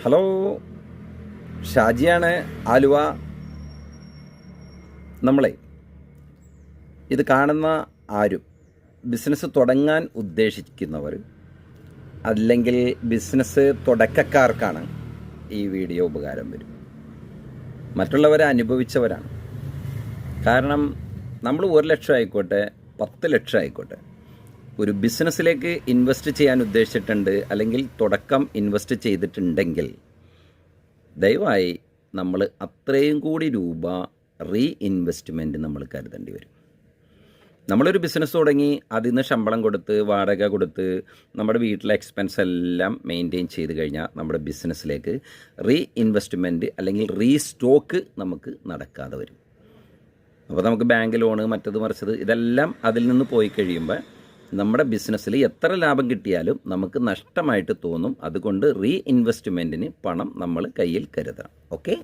Hello, ഷാജിയാണ്, Aluva. നമ്മളെ ഇത് കാണുന്ന ആരും ബിസിനസ് തുടങ്ങാൻ ഉദ്ദേശിക്കുന്നവർ അല്ലെങ്കിൽ ബിസിനസ് തുടക്കക്കാർക്കാണ് ഈ വീഡിയോ ഉപകാരം വരും. മറ്റുള്ളവരെ അനുഭവിച്ചവരാണ്. കാരണം നമ്മൾ 1 ലക്ഷം ആയിക്കോട്ടെ 10 ലക്ഷം ആയിക്കോട്ടെ ഒരു ബിസിനസ്സിലേക്ക് ഇൻവെസ്റ്റ് ചെയ്യാൻ ഉദ്ദേശിച്ചിട്ടുണ്ട്, അല്ലെങ്കിൽ തുടക്കം ഇൻവെസ്റ്റ് ചെയ്തിട്ടുണ്ടെങ്കിൽ ദയവായി നമ്മൾ അത്രയും കൂടി രൂപ ഇൻവെസ്റ്റ്മെൻറ്റ് നമ്മൾ കരുതേണ്ടി വരും. നമ്മളൊരു ബിസിനസ് തുടങ്ങി അതിൽ നിന്ന് ശമ്പളം കൊടുത്ത് വാടക കൊടുത്ത് നമ്മുടെ വീട്ടിലെ എക്സ്പെൻസ് എല്ലാം മെയിൻറ്റെയിൻ ചെയ്ത് കഴിഞ്ഞാൽ നമ്മുടെ ബിസിനസ്സിലേക്ക് ഇൻവെസ്റ്റ്മെൻറ്റ് അല്ലെങ്കിൽ റീസ്റ്റോക്ക് നമുക്ക് നടക്കാതെ വരും. അപ്പോൾ നമുക്ക് ബാങ്ക് ലോണ് മറ്റത് മറിച്ചത് ഇതെല്ലാം അതിൽ നിന്ന് പോയി കഴിയുമ്പോൾ നമ്മുടെ ബിസിനസ്സിൽ എത്ര ലാഭം കിട്ടിയാലും നമുക്ക് നഷ്ടമായിട്ട് തോന്നും. അതുകൊണ്ട് ഇൻവെസ്റ്റ്മെൻറ്റിന് പണം നമ്മൾ കയ്യിൽ കരുതണം. ഓക്കെ.